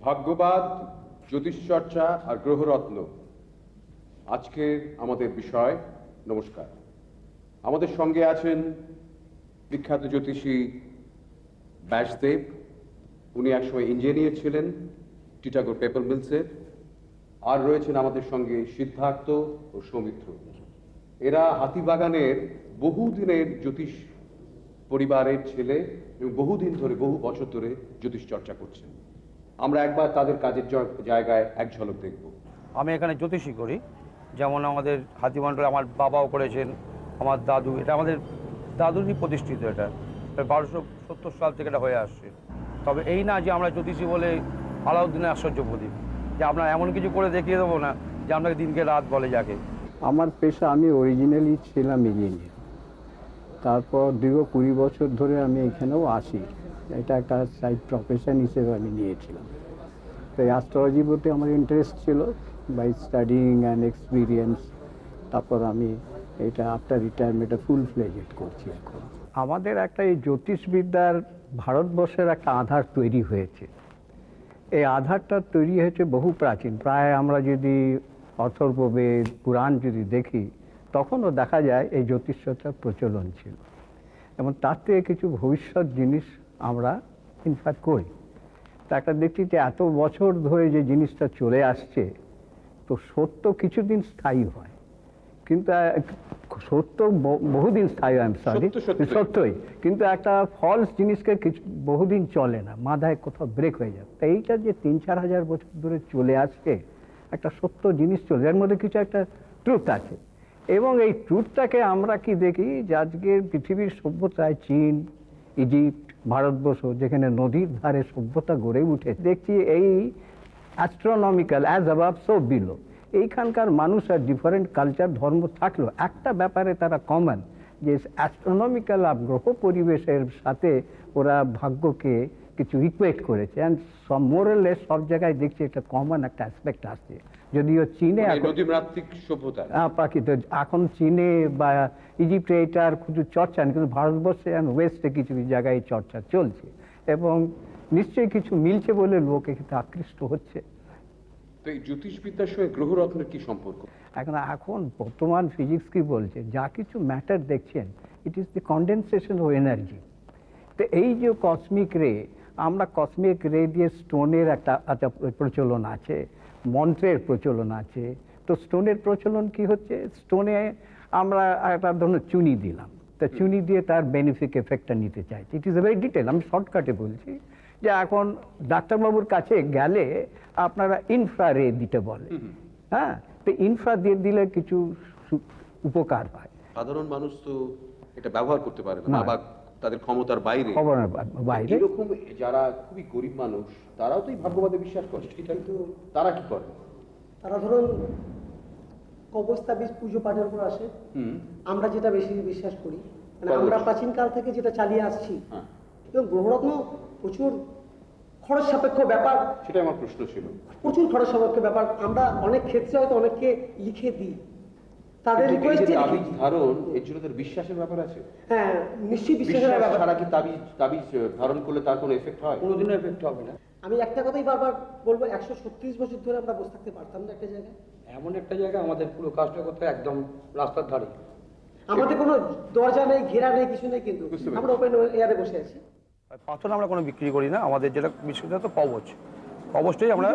ভাগ্যবাদ, জ্যোতিষচর্চা আর গ্রহরত্ন আজকের আমাদের বিষয়। নমস্কার। আমাদের সঙ্গে আছেন বিখ্যাত জ্যোতিষী ব্যাসদেব। উনি একসময় ইঞ্জিনিয়ার ছিলেন টিটাগড় পেপার মিলসের। আর রয়েছেন আমাদের সঙ্গে সিদ্ধার্থ ও সৌমিত্র। এরা হাতিবাগানের বহুদিনের জ্যোতিষ পরিবারের ছেলে এবং বহুদিন ধরে, বহু বছর ধরে জ্যোতিষ চর্চা করছেন। আমরা একবার তাদের কাজের জায়গায় এক ঝলক দেখব। আমি এখানে জ্যোতিষী করি, যেমন আমাদের হাতিমণ্ডলে আমার বাবাও করেছেন, আমার দাদু, এটা আমাদের দাদুরই প্রতিষ্ঠিত। এটা 1270 সাল থেকে এটা হয়ে আসছে। তবে এই না যে আমরা জ্যোতিষী বলে আলাউদ্দিনের আশ্চর্য প্রদীপ, যে আমরা এমন কিছু করে দেখিয়ে দেবো না যে আপনাকে দিনকে রাত বলে যাকে। আমার পেশা, আমি অরিজিনালি ছিলাম ইঞ্জিনিয়ার। তারপর দীর্ঘ 20 বছর ধরে আমি এখানেও আসি। এটা একটা সাইড প্রফেশন হিসেবে আমি নিয়েছিলাম। তো এই অ্যাস্ট্রোলজির প্রতি আমার ইন্টারেস্ট ছিল বাই স্টাডিং অ্যান্ড এক্সপিরিয়েন্স। তারপর আমি এটা আফটার রিটায়ারমেন্টে ফুল ফ্লেজড করছি এখন। আমাদের একটা এই জ্যোতিষবিদ্যার ভারতবর্ষের একটা আধার তৈরি হয়েছে। এই আধারটা তৈরি হয়েছে বহু প্রাচীন। প্রায় আমরা যদি অথর্ববেদ, পুরাণ যদি দেখি, তখনও দেখা যায় এই জ্যোতিষচর্চার প্রচলন ছিল এবং তার থেকে কিছু ভবিষ্যৎ জিনিস আমরা ইনফ্যাক্ট করি। তা একটা দেখছি যে এত বছর ধরে যে জিনিসটা চলে আসছে, তো সত্য কিছুদিন স্থায়ী হয়, কিন্তু সত্য বহুদিন স্থায়ী হয়, সত্যই, কিন্তু একটা ফলস জিনিসকে কিছু বহুদিন চলে না, মাথায় কোথাও ব্রেক হয়ে যায়। তা এইটা যে 3-4 হাজার বছর ধরে চলে আসছে, একটা সত্য জিনিস চলে, এর মধ্যে কিছু একটা ট্রুথ আছে। এবং এই ট্রুথটাকে আমরা কি দেখি যে আজকে পৃথিবীর সভ্যতায় চীন, ইজিপ্ট, ভারতবর্ষ, যেখানে নদীর ধারে সভ্যতা গড়ে উঠে, দেখছি এই astronomical, as above so below. এইখানকার মানুষ আর ডিফারেন্ট কালচার, ধর্ম থাকলেও একটা ব্যাপারে তারা কমন, যে অ্যাস্ট্রোনমিক্যাল গ্রহ পরিবেশের সাথে ওরা ভাগ্যকে কিছু ইকুয়েট করেছে। অ্যান্ড সব মোরালেস সব জায়গায় দেখছি একটা কমন একটা অ্যাসপেক্ট আসছে। যদিও চীনে নদীমাতৃক সভ্যতা পাকিত এখন চীনে বা ইজিপ্টে এটার কিছু চর্চা নেই, কিন্তু ভারতবর্ষে অ্যান্ড ওয়েস্টে কিছু কিছু জায়গায় চর্চা চলছে এবং নিশ্চয়ই কিছু মিলছে বলে লোক এক্ষেত্রে আকৃষ্ট হচ্ছে। তো এই জ্যোতিষবিদ্যার সঙ্গে গ্রহরত্নের কি সম্পর্ক? এখন বর্তমান ফিজিক্স কি বলছে, যা কিছু ম্যাটার দেখছেন, it is the condensation of energy. তো এই যে কসমিক রে, আমরা কসমিক রে দিয়ে স্টোনের একটা প্রচলন আছে, মন্ত্রের প্রচলন আছে। তো স্টোনের প্রচলন কি হচ্ছে, স্টোনে আমরা একটা ধরুন চুনি দিলাম, তা চুনি দিয়ে তার বেনিফিক এফেক্টটা নিতে চাইছি। ইট ইজ এ ভেরি ডিটেল, আমি শর্টকাটে বলছি যে এখন ডাক্তারবাবুর কাছে গেলে আপনারা ইনফ্রারে দিতে বলে, হ্যাঁ, তো ইনফ্রা দিয়ে দিলে কিছু উপকার হয়। সাধারণ মানুষ তো এটা ব্যবহার করতে পারে না বা তাদের ক্ষমতার বাইরে। এরকম যারা খুবই গরিব মানুষ, তারাও তো এই ভাগ্যবাদে বিশ্বাস করে, কিন্তু তারা কি করে? তারা ধরুন কবস্তাবিজ পুজো পাঠের উপর আসে। আমরা যেটা বেশি বিশ্বাস করি, মানে আমরা প্রাচীন কাল থেকে যেটা চালিয়ে আসছি, এবং গ্রহরত্ন প্রচুর খরচ সাপেক্ষ ব্যাপার। সেটা আমার প্রশ্ন ছিল, প্রচুর খরচ সাপেক্ষ ব্যাপার। আমরা অনেক ক্ষেত্রে হয়তো অনেককে লিখে দিই, তাদের রিকোয়েস্টে তাবিজ ধারণ, এর জন্য তার বিশ্বাসের ব্যাপার আছে। হ্যাঁ, নিশ্চয়ই বিশ্বাসের ব্যাপার ছাড়া কি তাবিজ ধারণ করলে তার কোনো এফেক্ট হয়? কোনোদিনও এফেক্ট হবে না। আমি একটা কথাই বারবার বলবো, 136 বছর ধরে আমরা বসে থাকতে পারতাম না একটা জায়গায়। এমন একটা জায়গা আমাদের পুরো কাজটা করতে একদম রাস্তার ধারে, আমাদের কোনো দরজা নেই, ঘেরা নেই, কিছু নেই, কিন্তু আমরা ওপেন এয়ারে বসে আছি। পাথর আমরা কোনো বিক্রি করি না। আমাদের যেটা বিশেষত কবচটাই আমরা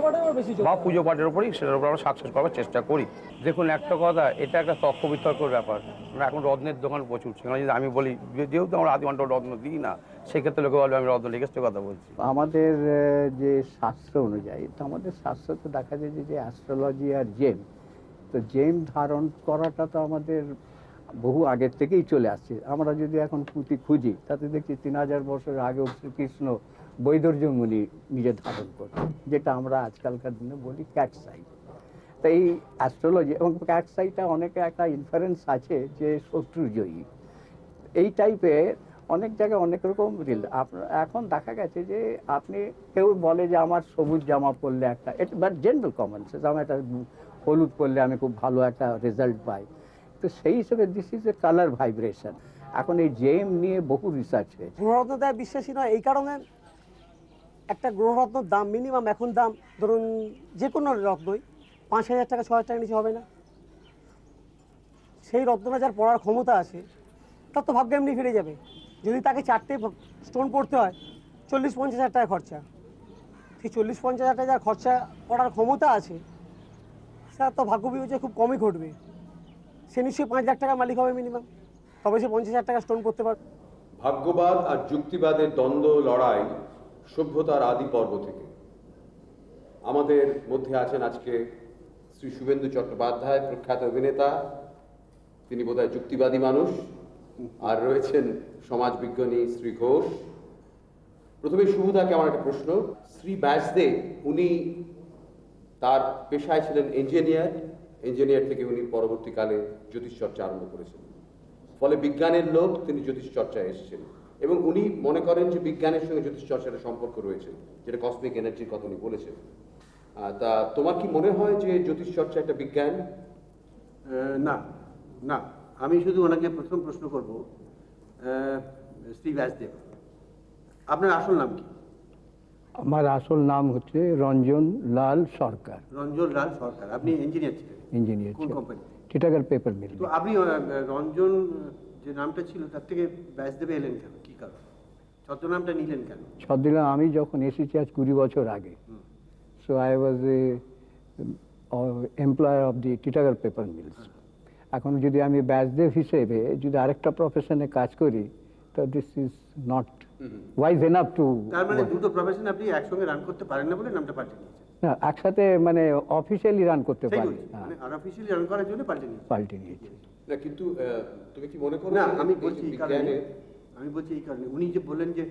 বা পুজো পাঠের উপরই, সেটার উপর আমরা সাকসেস করার চেষ্টা করি। দেখুন একটা কথা, এটা একটা তর্ক বিতর্কের ব্যাপার। আমরা এখন রত্নের দোকান প্রচুর, সেখানে যদি আমি বলি যেহেতু আমরা আদিমান্ড রত্ন দিই না, সেক্ষেত্রে লোকে বলবে আমি রত্ন লিখেছি কথা বলছি। আমাদের যে শাস্ত্র অনুযায়ী, তো আমাদের শাস্ত্রতে দেখা যায় যে অ্যাস্ট্রোলজি আর জেম, তো জেম ধারণ করাটা তো আমাদের বহু আগের থেকেই চলে আসছে। আমরা যদি এখন পুঁতি খুঁজি, তাতে দেখছি 3000 বছর আগেও শ্রীকৃষ্ণ বৈদর্যমণি নিজে ধারণ করতেন, যেটা আমরা আজকালকার দিনে বলি ক্যাটসাই। তো এই অ্যাস্ট্রোলজি এবং ক্যাটসাইটা অনেকে একটা ইনফারেন্স আছে যে শত্রুজয়ী, এই টাইপের অনেক জায়গায় অনেক রকম এখন দেখা গেছে যে আপনি কেউ বলে যে আমার সবুজ জামা পরলে একটা, বাট জেনারেল কমন সেন্স, আমার একটা হলুদ পরলে আমি খুব ভালো একটা রেজাল্ট পাই। তো সেই হিসেবে this is a colour vibration. এখন এই জেম নিয়ে বহু রিসার্চ হয়েছে। গ্রহরত্নতায় বিশ্বাসী নয় এই কারণে, একটা গ্রহরত্নর দাম মিনিমাম এখন দাম ধরুন যে কোনো রত্নই 5,000 টাকা 6,000 টাকা নিচে হবে না। সেই রত্নটা যার পড়ার ক্ষমতা আছে তার তো ভাগ্য এমনি ফিরে যাবে। যদি তাকে 4টে স্টোন পড়তে হয় 40-50 হাজার টাকা খরচা, সেই 40-50 হাজার টাকা যার খরচা করার ক্ষমতা আছে তার তো ভাগ্য বিবেচনা খুব কমই ঘটবে। সে নিশ্চয়ই 5 লাখ টাকার মালিক হবে মিনিমাম, তবে সে 50 হাজার টাকা স্টোন করতে পারবে। ভাগ্যবাদ আর যুক্তিবাদের দ্বন্দ্ব লড়াই সভ্যতার আদি পর্ব থেকে। আমাদের মধ্যে আছেন আজকে শ্রী শুভেন্দু চট্টোপাধ্যায়, প্রখ্যাত অভিনেতা, তিনি বোধহয় যুক্তিবাদী মানুষ, আর রয়েছেন সমাজবিজ্ঞানী শ্রী ঘোষ। প্রথমে শুভদাকে আমার একটা প্রশ্ন। শ্রী ব্যাসদেব উনি তার পেশায় ছিলেন ইঞ্জিনিয়ার থেকে উনি পরবর্তীকালে জ্যোতিষচর্চা আরম্ভ করেছেন। ফলে বিজ্ঞানের লোক, তিনি জ্যোতিষচর্চায় এসেছেন এবং উনি মনে করেন যে বিজ্ঞানের সঙ্গে জ্যোতিষচর্চার সম্পর্ক রয়েছে, যেটা কসমিক এনার্জির কথা উনি বলেছেন। তা তোমার কি মনে হয় যে জ্যোতিষচর্চা একটা বিজ্ঞান? না না, আমি শুধু ওনাকে প্রথম প্রশ্ন করব, শ্রী ব্যাসদেব আপনার আসল নাম কি? আমার আসল নাম হচ্ছে রঞ্জন লাল সরকার। রঞ্জন লাল সরকার। আপনি ইঞ্জিনিয়ার ছিলেন? ইঞ্জিনিয়ার। কোন কোম্পানি? Titagarh paper mill. তো আপনি রঞ্জন যে নামটা ছিল তার থেকে ব্যাসদেবে এলেন কেন, কি কারণ? ছদ্মনামটা নিলেন কেন? ছদ্মনাম আমি যখন এসেছি আজ 20 বছর আগে, so I was a employer of the Titagarh paper mills. এখন যদি আমি ব্যাসদেব হিসেবে যদি আরেকটা প্রফেশনে কাজ করি, তো this is not wise enough to. তার মানে দুটো প্রফেশন আপনি একসঙ্গে রান করতে পারেন না বলে নামটা পাল্টে নিয়েছেন? না, একসাথে মানে অফিসিয়ালি রান করতে পারি, মানে আনঅফিশিয়ালি রান করার জন্য পাল্টে নিয়েছি। না, কিন্তু তুমি কি মনে করো? না, আমি বলছি এই কারণে উনি যে বললেন যে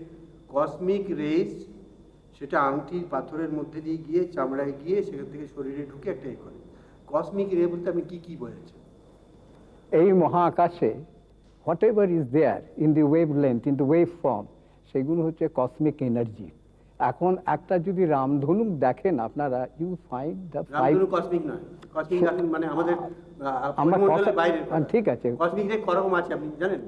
কসমিক রেজ, সেটা আংটির পাথরের মধ্যে দিয়ে গিয়ে চামড়ায় গিয়ে সেখান থেকে শরীরে ঢুকে একটা এ করে। কসমিক রে বলতে আপনি কি বোঝাচ্ছেন? এই মহাকাশে whatever is there in the wavelength, in the wave form, সেগুলো হচ্ছে কসমিক এনার্জি। এখন একটা যদি রামধনু দেখেন আপনারা, ইউ ফাইন্ড দ্য ফাইভ। রামধনু কসমিক নয়, কসমিক মানে আমাদের পরিমণ্ডলের বাইরে। ঠিক আছে, কসমিক রে করকম আছে আপনি জানেন?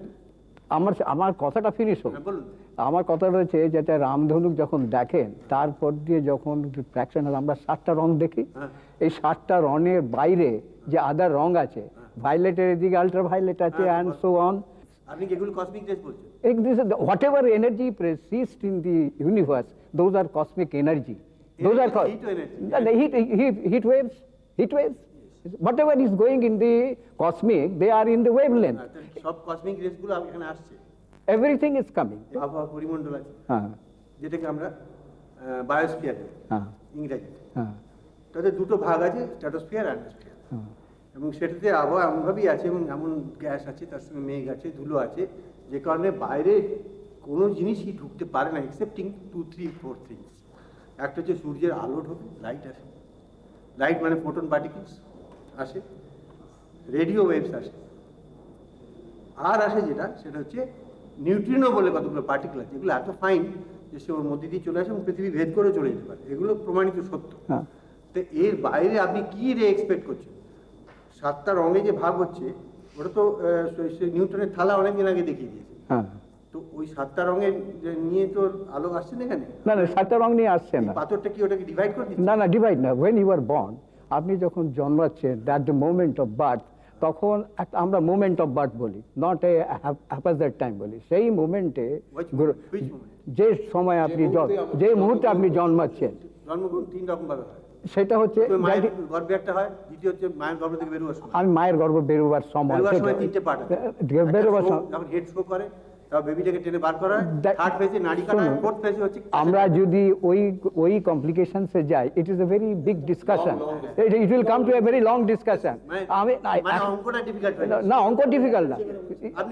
আমার কথাটা ফিনিশ হোক। বলুন। আমার কথা রয়েছে যেটা রামধনুক যখন দেখেন, তারপর দিয়ে যখন ফ্র্যাকশনাল আমরা 7টা রং দেখি, এই 7টা রঙের বাইরে যে আদার রং আছে, ভায়োলেটের এদিকে আল্ট্রাভায়োলেট আছে অ্যান্ড সো অন। আপনি যেগুলো কসমিক রেজ বলছেন, whatever energy persists in the universe, those are cosmic energy. Those are heat waves. Whatever is going in the cosmic, they are in the wavelength. সব cosmic raise গুলো এখানে আসছে। Everything is coming. আবহাওয়া পরিমণ্ডল আছে, হ্যাঁ, যেটাকে আমরা বায়োস্ফিয়ার হ্যাঁ, ইংরেজিতে। হ্যাঁ, তাতে দুটো ভাগ আছে, স্ট্র্যাটোস্ফিয়ার আর অ্যাটমসফিয়ার। এবং সেটাতে আবহাওয়া এমনভাবেই আছে এবং এমন গ্যাস আছে, তার সঙ্গে মেঘ আছে, ধুলো আছে, যে কারণে বাইরে কোনো জিনিসই ঢুকতে পারে না এক্সেপ্টিং 2, 3, 4 থিংস। একটা হচ্ছে সূর্যের আলো ঢোকে, লাইট আসে, লাইট মানে ফোটন পার্টিকেলস আসে, রেডিও ওয়েভস আসে, আর আসে সেটা হচ্ছে নিউট্রিনো বলে কতগুলো পার্টিকেল আছে, যেগুলো এত ফাইন যে সে ওর মধ্যে দিয়ে চলে আসে এবং পৃথিবী ভেদ করে চলে যেতে পারে। এগুলো প্রমাণিত সত্য। তো এর বাইরে আপনি কি এক্সপেক্ট করছেন? 7টা রঙে যে ভাগ হচ্ছে, ওটা তো নিউটনের থালা অনেকদিন আগে দেখিয়ে দিয়েছে। তো ওই 7টা রঙের নিয়ে তো আলো আসছে না এখানে। না, 7টা রং নিয়ে আসছে না। পাথরটা কি ওটাকে ডিভাইড করে দিচ্ছে? না, ডিভাইড না। when you are born, আপনি যখন জন্মাচ্ছেন, that the moment of birth, তখন আমরা মোমেন্ট অফ বার্থ বলি, নট এ হ্যাপাজার্ড টাইম বলি। সেই মোমেন্টে যে সময় আপনি যে মুহূর্তে আপনি জন্মাচ্ছেন, জন্মগ্রহণ 3 রকম ভাবে হয়। সেটা হচ্ছে মায়ের গর্ভে একটা হয়, দ্বিতীয় হচ্ছে মায়ের গর্ভ থেকে বেরোবার সময়। আমি মায়ের গর্ভ বেরোবার সময় 3টে পার্ট আছে। বেরোবার সময় যখন হেড শো করে, তারপর বেবিটাকে টেনে বার করা হয়, থার্ড ফেজে নাড়ি কাটা হয়, ফোর্থ ফেজে হচ্ছে। আমরা যদি ওই কমপ্লিকেশনসে যাই, it is a very big discussion, it will come to a very long discussion. অঙ্কটা ডিফিকাল্ট হয় না, অঙ্ক ডিফিকাল্ট না।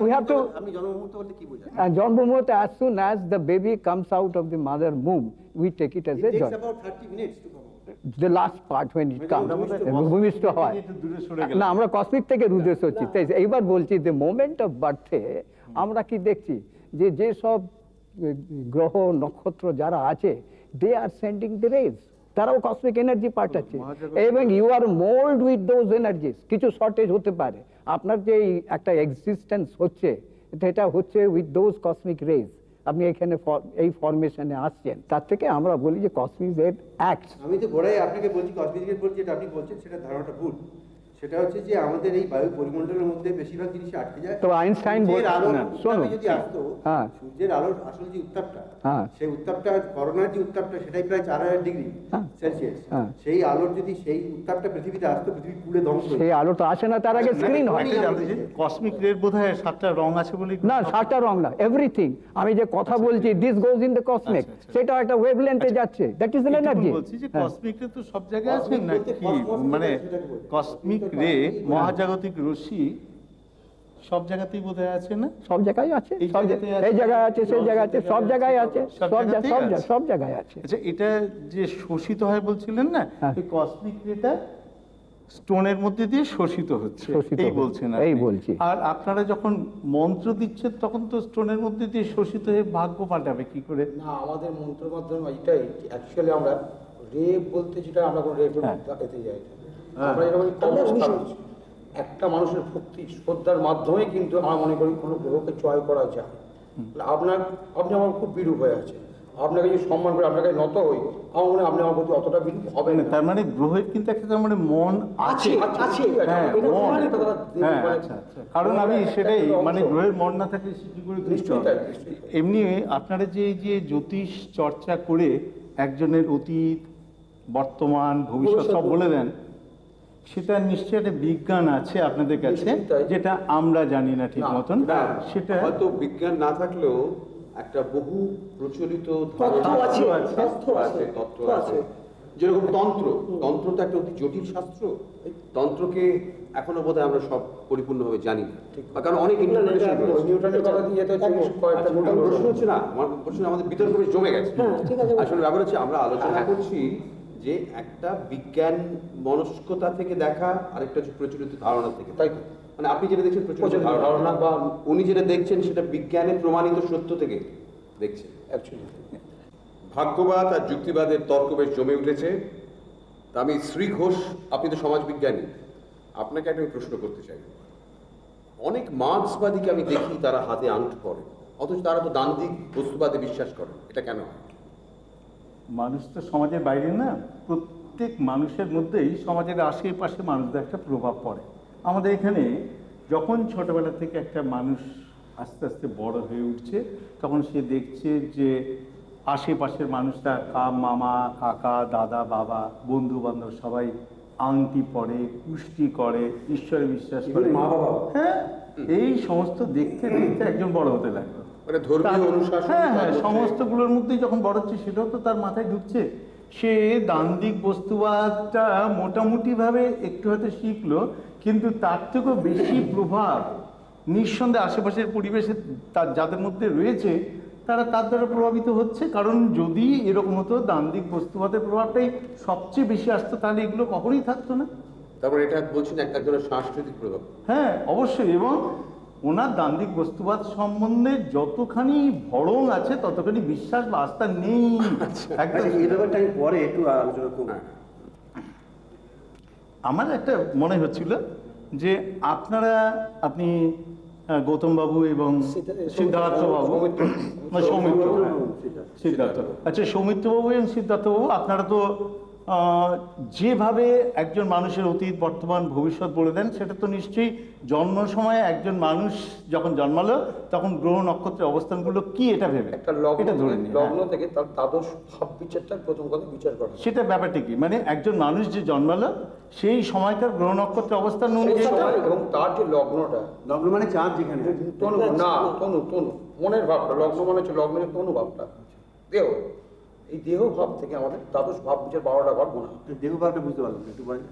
উই হ্যাভ টু, আপনি জন্ম মুহূর্ত বলতে কি বোঝান? জন্ম মুহূর্তে, as soon as the baby comes out of the mother womb, we take it as a joy. About 30 minutes to come out. The last part when it comes, ভূমিষ্ঠ হয় না, আমরা কসমিক থেকে রুদেশ হচ্ছি। এইবার বলছি যে মোমেন্ট অফ বার্থে আমরা কি দেখছি, যে সব গ্রহ নক্ষত্র যারা আছে, they are sending the rays, তারাও কসমিক এনার্জি পাঠাচ্ছে এবং you are mold with those energies. কিছু শর্টেজ হতে পারে, আপনার যে একটা এক্সিস্টেন্স হচ্ছে, এটা হচ্ছে উইথ দোজ কসমিক রেজ। আপনি এখানে এই ফরমেশনে আসছেন, তার থেকে আমরা বলি যে কসমিক রেড অ্যাক্টস। আমি তো গোড়ায় আপনাকে বলছি কসমিক রেড বলছি, যেটা আপনি বলছেন সেটা ধারণাটা ভুল। সেটা হচ্ছে যে আমাদের এই বায়ু পরিমণ্ডলের মধ্যে বেশিরভাগ জিনিস আটকে যায়। তো আইনস্টাইন সূর্যের আলোর শোনো, উত্তাপে যদি আসতো, হ্যাঁ, সূর্যের আলোর আসল যে উত্তাপটা, হ্যাঁ, সেই উত্তাপটা করোনার যে উত্তাপটা সেটাই প্রায় 4000 ডিগ্রি হ্যাঁ, সেলসিয়াস। হ্যাঁ। সেই আলোর যদি সেই উত্তাপটা পৃথিবীতে আসতো, পৃথিবী পুড়ে ধ্বংস হয়ে সেই আলো তো আসে না, তার আগে স্ক্রিন হয়। কসমিক রের বোধহয় 7টা রং আছে বলে না, 7টা রং না, এভরিথিং। আমি যে কথা বলছি, this goes in the cosmic, সেটা একটা ওয়েভলেন্থে যাচ্ছে, দ্যাট ইজ অ্যান এনার্জি। বলছি যে কসমিক রে তো সব জায়গায় আছে নাকি, মানে কসমিক রে মহাজাগতিক রশ্মি সব জায়গাতেই বোধহয় আছে না? সব জায়গায় আছে, এই জায়গাতে আছে, এই জায়গায় আছে, সেই জায়গায় আছে, সব জায়গায় আছে, সব জায়গায় আছে। আচ্ছা, এটা যে শোষিত হয় বলছিলেন না, হ্যাঁ। এই কসমিক রেটা স্টোনের মধ্যে দিয়ে শোষিত হচ্ছে, শোষিত এই হচ্ছে, বলছেন এই আপনি। বলছি। আর আপনারা যখন মন্ত্র দিচ্ছেন তখন তো স্টোনের মধ্যে দিয়ে শোষিত হয়ে ভাগ্য পাল্টাবে কি করে? না, আমাদের মন্ত্র মাধ্যমে এটাই অ্যাকচুয়ালি আমরা রেপ বলতে যেটা আমরা কোনো রেপ হ্যাঁ। এতে যাই না। আমরা এটা বলি কর্মস্থান। একটা মানুষের ভক্তি শ্রদ্ধার মাধ্যমে কিন্তু আমরা মনে করি কোনো গ্রহকে জয় করা যায়। আপনি আমার খুব বিরূপ হয়ে আছে, আপনাকে যদি সম্মান করে আপনাকে নত হই, আমার মনে হয় আপনি আমার প্রতি অতটা বিরূপ হবে না। তার মানে গ্রহের কিন্তু একটা তার মানে মন আছে। হ্যাঁ, মন। হ্যাঁ, আচ্ছা, আচ্ছা। কারণ আমি সেটাই মানে গ্রহের মন না থাকলে সে কি করে তুষ্ট হবে? এমনি আপনারা যে জ্যোতিষ চর্চা করে একজনের অতীত, বর্তমান, ভবিষ্যৎ সব বলে দেন, সেটা নিশ্চয়ই একটা বিজ্ঞান আছে আপনাদের কাছে, যেটা আমরা জানি না ঠিক মতন। সেটা হয়তো বিজ্ঞান না থাকলেও একটা বহু প্রচলিত তথ্য আছে, তথ্য আছে। যেরকম তন্ত্র তো একটা অতি জটিল শাস্ত্র। তন্ত্রকে এখনো বোধহয় আমরা সব পরিপূর্ণভাবে জানি না, কারণ অনেক ইন্টারপ্রিটেশন রয়েছে। নিউটনের কথা দিয়ে তো কয়েকটা আমার প্রশ্ন হচ্ছে না, আমার প্রশ্ন আমাদের বিতর্ক বেশ জমে গেছে। আসলে ব্যাপার হচ্ছে আমরা আলোচনা করছি যে একটা বিজ্ঞান মনস্কতা থেকে দেখা, আরেকটা হচ্ছে প্রচলিত ধারণা থেকে, তাই তো? মানে আপনি যেটা দেখছেন প্রচলিত ধারণা, বা উনি যেটা দেখছেন সেটা বিজ্ঞানের প্রমাণিত সত্য থেকে দেখছেন। অ্যাকচুয়ালি ভাগ্যবাদ আর যুক্তিবাদের তর্ক বেশ জমে উঠেছে। তা আমি শ্রী ঘোষ, আপনি তো সমাজবিজ্ঞানী, আপনাকে একটা প্রশ্ন করতে চাই। অনেক মার্ক্সবাদীকে আমি দেখি তারা হাতে আংটি পরে, অথচ তারা তো দান্দিক বস্তুবাদে বিশ্বাস করে, এটা কেন হয়? মানুষ তো সমাজের বাইরে না, প্রত্যেক মানুষের মধ্যেই সমাজের আশেপাশে মানুষদের একটা প্রভাব পড়ে। আমাদের এখানে যখন ছোটবেলা থেকে একটা মানুষ আস্তে আস্তে বড় হয়ে উঠছে, তখন সে দেখছে যে আশেপাশের মানুষরা মামা, কাকা, দাদা, বাবা, বন্ধু বান্ধব সবাই আংটি পরে, পুষ্টি করে, ঈশ্বরে বিশ্বাস করে, হ্যাঁ, এই সমস্ত দেখতে দেখতে একজন বড় হতে লাগলো। মানে ধর্মীয় অনুশাসন, হ্যাঁ, সমস্তগুলোর মধ্যেই যখন বড় হচ্ছে, সেটাও তো তার মাথায় ঢুকছে। সে দান্দিক বস্তুবাদটা মোটামুটিভাবে একটু হয়তো শিখলো, কিন্তু তার থেকেও বেশি প্রভাব নিঃসন্দেহে আশেপাশের পরিবেশে তার যাদের মধ্যে রয়েছে তারা তার দ্বারা প্রভাবিত হচ্ছে। কারণ যদি এরকম হতো দান্দিক বস্তুবাদের প্রভাবটাই সবচেয়ে বেশি আসতো, তাহলে এগুলো কখনোই থাকতো না। তারপর এটা বলছেন এক ধরনের সাংস্কৃতিক প্রভাব। হ্যাঁ, অবশ্যই। এবং ওনার দান্দিক বস্তুবাদ সম্বন্ধে যতখানি ভরং আছে ততখানি বিশ্বাস বা আস্থা নেই। একদম। এই ব্যাপারটা আমি পরে একটু আলোচনা করব। আমার একটা মনে হচ্ছিল যে আপনি গৌতম বাবু এবং সিদ্ধার্থ বাবু, সিদ্ধার্থ, আচ্ছা, সৌমিত্র বাবু এবং সিদ্ধার্থ বাবু, আপনারা তো যেভাবে একজন মানুষের অতীত, বর্তমান, ভবিষ্যৎ বলে দেন, সেটা তো নিশ্চয়ই জন্ম সময়ে একজন মানুষ যখন জন্মালো তখন গ্রহ নক্ষত্রের অবস্থানগুলো কি এটা ভেবে একটা এটা ধরে নিই, লগ্ন থেকে তার দ্বাদশ ভাব বিচারটা প্রথম কথা বিচার করা, সেটা ব্যাপারটা কি, মানে একজন মানুষ যে জন্মালো সেই সময়কার গ্রহ নক্ষত্রের অবস্থান অনুযায়ী এবং তার যে লগ্নটা, লগ্ন মানে চাঁদ যেখানে, তনু না, তনু মনের ভাবটা, লগ্ন মানে হচ্ছে লগ্ন যে তনু ভাবটা, দেহ, এই দেহ ভাব থেকে আমাদের দ্বাদশ ভাব বিচার 12টা ঘর গোনা। দেহ ভাবটা বুঝতে পারলাম একটু বলেন।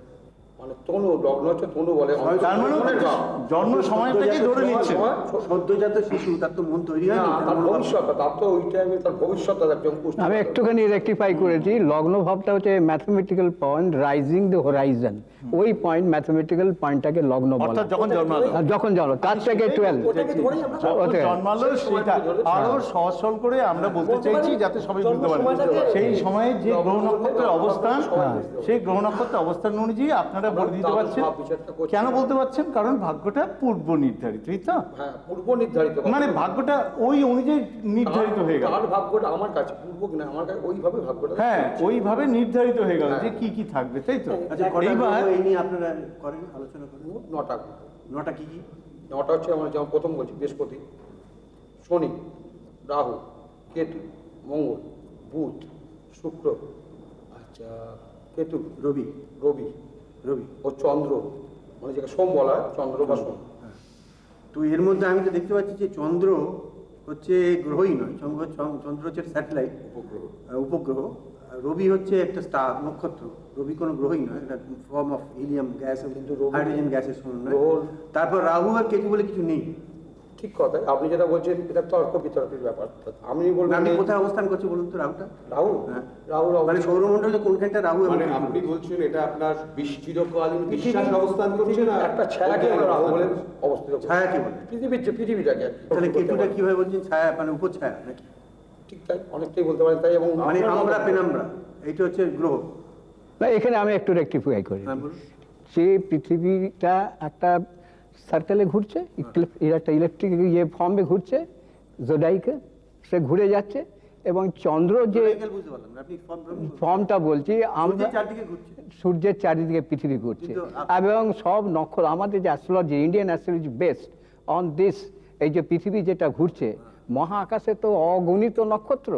মানে তনু, লগ্ন হচ্ছে তনু বলে, তার মানে জন্ম সময়টাকে ধরে নিচ্ছে। সদ্যজাত শিশু, তার তো মন তৈরি হয় না, তার ভবিষ্যৎ, তার তো ওই টাইমে তার ভবিষ্যৎ একজন পুষ্ট। আমি একটুখানি রেকটিফাই করেছি, লগ্ন ভাবটা হচ্ছে mathematical point rising the horizon, ওই পয়েন্ট ম্যাথমেটিক্যাল পয়েন্টটাকে লগ্ন বলে। অর্থাৎ যখন জন্মালো, তার থেকে 12 জন্মালো, সেটা আরো সহজ সরল করে আমরা বলতে চাইছি যাতে সবাই বুঝতে পারে। সেই সময়ে যে গ্রহ নক্ষত্রের অবস্থান, সেই গ্রহ নক্ষত্রের অবস্থান অনুযায়ী আপনারা বলে দিতে পারছেন? কেন বলতে পারছেন? কারণ ভাগ্যটা পূর্ব নির্ধারিত, এই তো? হ্যাঁ, পূর্ব নির্ধারিত, মানে ভাগ্যটা ওই অনুযায়ী নির্ধারিত হয়ে গেল। তার ভাগ্যটা আমার কাছে পূর্ব কিনা আমার কাছে ওইভাবে ভাগ্যটা, হ্যাঁ, ওইভাবে নির্ধারিত হয়ে গেল যে কি কি থাকবে, তাই তো? আচ্ছা, এইবার এই নিয়ে আপনারা করেন, আলোচনা করেন। 9টা। 9টা কি কি? 9টা হচ্ছে আমার, যেমন প্রথম বলছি, বৃহস্পতি, শনি, রাহু, কেতু, মঙ্গল, বুধ, শুক্র, আচ্ছা কেতু, রবি। রবি রবি ও চন্দ্র, মানে যেটা সোম বলা হয়, চন্দ্র বা সোম। তো এর মধ্যে আমি তো দেখতে পাচ্ছি যে চন্দ্র হচ্ছে গ্রহই নয়, চন্দ্র হচ্ছে স্যাটেলাইট, উপগ্রহ। রবি হচ্ছে একটা স্টার, নক্ষত্র। রবি কোনো গ্রহই নয়, এটা ফর্ম অফ হিলিয়াম গ্যাস, কিন্তু হাইড্রোজেন গ্যাসের সমন্বয়। তারপর রাহু আর কেতু বলে কিছু নেই। ঠিক কথা, আপনি যেটা বলছেন এটা তর্ক বিতর্কের ব্যাপার। আমি বলবো, আপনি কোথায় অবস্থান করছে বলুন তো রাহুটা? রাহু, হ্যাঁ, রাহু মানে সৌরমণ্ডলে কোনখানটা রাহু? মানে আপনি বলছেন এটা আপনার চিরকালীন বিশ্বাস অবস্থান করছে না, একটা ছায়াকে আমরা রাহু বলে অবস্থিত করি। ছায়া কি বলে? পৃথিবীটাকে আর কি। তাহলে কেতুটা কিভাবে বলছেন? ছায়া মানে উপছায়া নাকি? ঠিক তাই, অনেকটাই বলতে পারেন তাই। এবং মানে আমরা পেনাম্বরা, এইটা হচ্ছে গ্রহ। না, এখানে আমি একটু রেক্টিফাই করি। হ্যাঁ, বলুন। যে পৃথিবীটা একটা সার্কেলে ঘুরছে, একটা ইলেকট্রিক ফর্মে ঘুরছে, জোডাইকে, সে ঘুরে যাচ্ছে, এবং চন্দ্র যে বুঝতে পারলাম না, আপনি ফর্মটা বলছি, আমরা চারদিকে ঘুরছে, সূর্যের চারিদিকে পৃথিবী ঘুরছে, কিন্তু এবং সব নক্ষত্র, আমাদের যে astrology, Indian astrology based on this, এই যে পৃথিবী যেটা ঘুরছে, মহাকাশে তো অগণিত নক্ষত্র।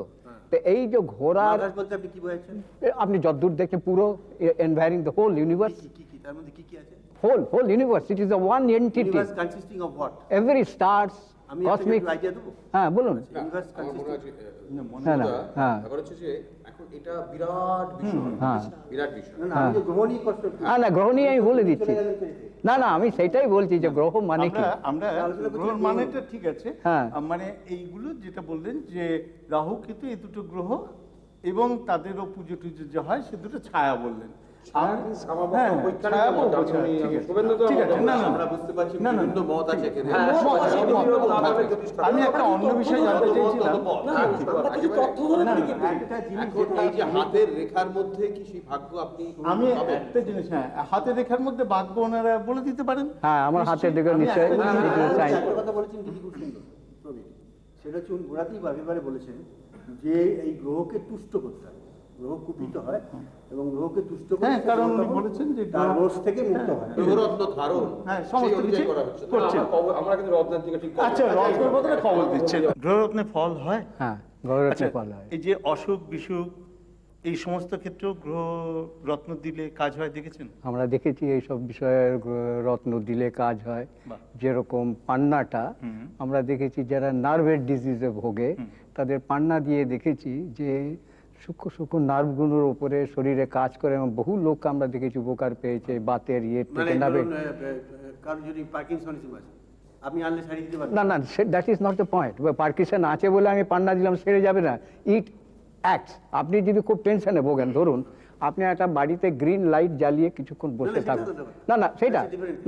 তো এই যে ঘোরার, আকাশ বলতে আপনি কি বোঝাচ্ছেন? আপনি যতদূর দেখেন পুরো এনভায়রিং দ্য হোল ইউনিভার্স, কি তার মধ্যে কি আছে? whole universe, it is a one entity, universe consisting of what? every stars, আমি cosmic, আপনাকে আইডিয়া দেবো। হ্যাঁ বলুন। ইউনিভার্স আমার মনে হয় কনসিস্টিং, যে হ্যাঁ, না, হ্যাঁ, ব্যাপার হচ্ছে যে এখন এটা বিরাট বিষয়, হ্যাঁ। বিরাট বিষয়। না আমি যে গ্রহ নিয়ে কষ্ট করছি। না, গ্রহ নিয়ে আমি বলে দিচ্ছি। না, আমি সেটাই বলছি যে গ্রহ মানে কি। আমরা গ্রহের মানেটা ঠিক আছে, হ্যাঁ। মানে এইগুলো যেটা বললেন যে রাহু কেতু, এই দুটো গ্রহ এবং তাদেরও পুজো টুজো যে হয়, সে দুটো ছায়া বললেন। হ্যাঁ, আমরা বুঝতে পারছি বিভিন্ন মত আছে এখানে। আমি একটা অন্য বিষয় জানতে চাইছিলাম। এখন এই যে হাতের রেখার মধ্যে কি সেই ভাগ্য আপনি আমি পাবেন? একটা জিনিস, হ্যাঁ, হাতের রেখার মধ্যে ভাগ্য ওনারা বলে দিতে পারেন? হ্যাঁ, আমার হাতের দিকে নিশ্চয়ই চাই। একটা কথা বলেছেন কিন্তু খুব সুন্দর প্রবীণ, সেটা হচ্ছে উনি গোড়াতেই একেবারে বলেছেন যে এই গ্রহকে তুষ্ট করতে হয়, গ্রহ কুপিত হয় এবং গ্রহকে তুষ্ট করতে, হ্যাঁ, কারণ উনি বলেছেন যে তার রোষ থেকে মুক্ত হয়। গ্রহরত্ন ধারণ, হ্যাঁ, সমস্ত সেই কিছু অনুযায়ী করা হচ্ছে। করছেন। আমরা কিন্তু রত্নের দিকে ঠিক করি। আচ্ছা, রত্নের বদলে খবর দিচ্ছেন। গ্রহরত্নে ফল হয়? হ্যাঁ, গ্রহরত্নে আচ্ছা, ফল হয়। এই যে অসুখ বিসুখ এই সমস্ত ক্ষেত্রেও গ্রহ রত্ন দিলে কাজ হয়, দেখেছেন? আমরা দেখেছি এইসব বিষয়ে রত্ন দিলে কাজ হয়। বাহ। যেরকম পান্নাটা আমরা দেখেছি যারা নার্ভের ডিজিজে ভোগে, তাদের পান্না দিয়ে দেখেছি যে সূক্ষ্ম সূক্ষ্ম নার্ভগুলোর উপরে শরীরে কাজ করে, এবং বহু লোক আমরা দেখেছি উপকার পেয়েছে বাতের মানে থেকে। ধরুন, কারণ যদি পার্কিনসনিজম আছে, আপনি আনলে সারিয়ে দিতে পারবেন? না, that is not the point. Parkinson আছে বলে আমি পান্না দিলাম সেরে যাবে না। ইট অ্যাক্টস। আপনি যদি খুব টেনশনে ভোগেন, ধরুন আপনি একটা বাড়িতে গ্রিন লাইট জ্বালিয়ে কিছুক্ষণ বসে থাকুন, না সেটা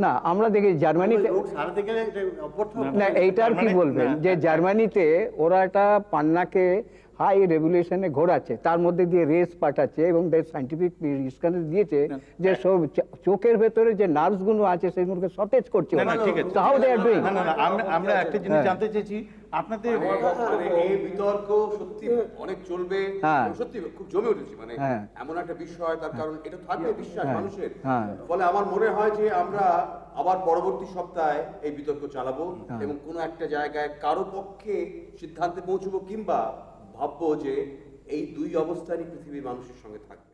না, আমরা দেখি জার্মানিতে, সারাতে গেলে এটা অপর্থ হবে। না এইটার কি বলবেন যে জার্মানিতে ওরা একটা পান্নাকে হাই রেগুলেশনে ঘোরাচ্ছে, তার মধ্যে দিয়ে রেস পাঠাচ্ছে, এবং সাইন্টিফিক স্ক্যানে দিয়েছে যে সব চোখের ভেতরে যে নার্ভসগুলো আছে সেগুলোকে সতেজ করছে। How they are doing. আমরা একটা জিনিস জানতে চাইছি আপনাদের, মানে এই বিতর্ক সত্যি অনেক চলবে, সত্যি খুব জমে উঠেছে, মানে এমন একটা বিষয়, তার কারণ এটা থাকবে বিশ্বাস মানুষের। ফলে আমার মনে হয় যে আমরা আবার পরবর্তী সপ্তাহে এই বিতর্ক চালাবো এবং কোনো একটা জায়গায় কারো পক্ষে সিদ্ধান্তে পৌঁছবো, কিংবা ভাববো যে এই দুই অবস্থানই পৃথিবীর মানুষের সঙ্গে থাকবে।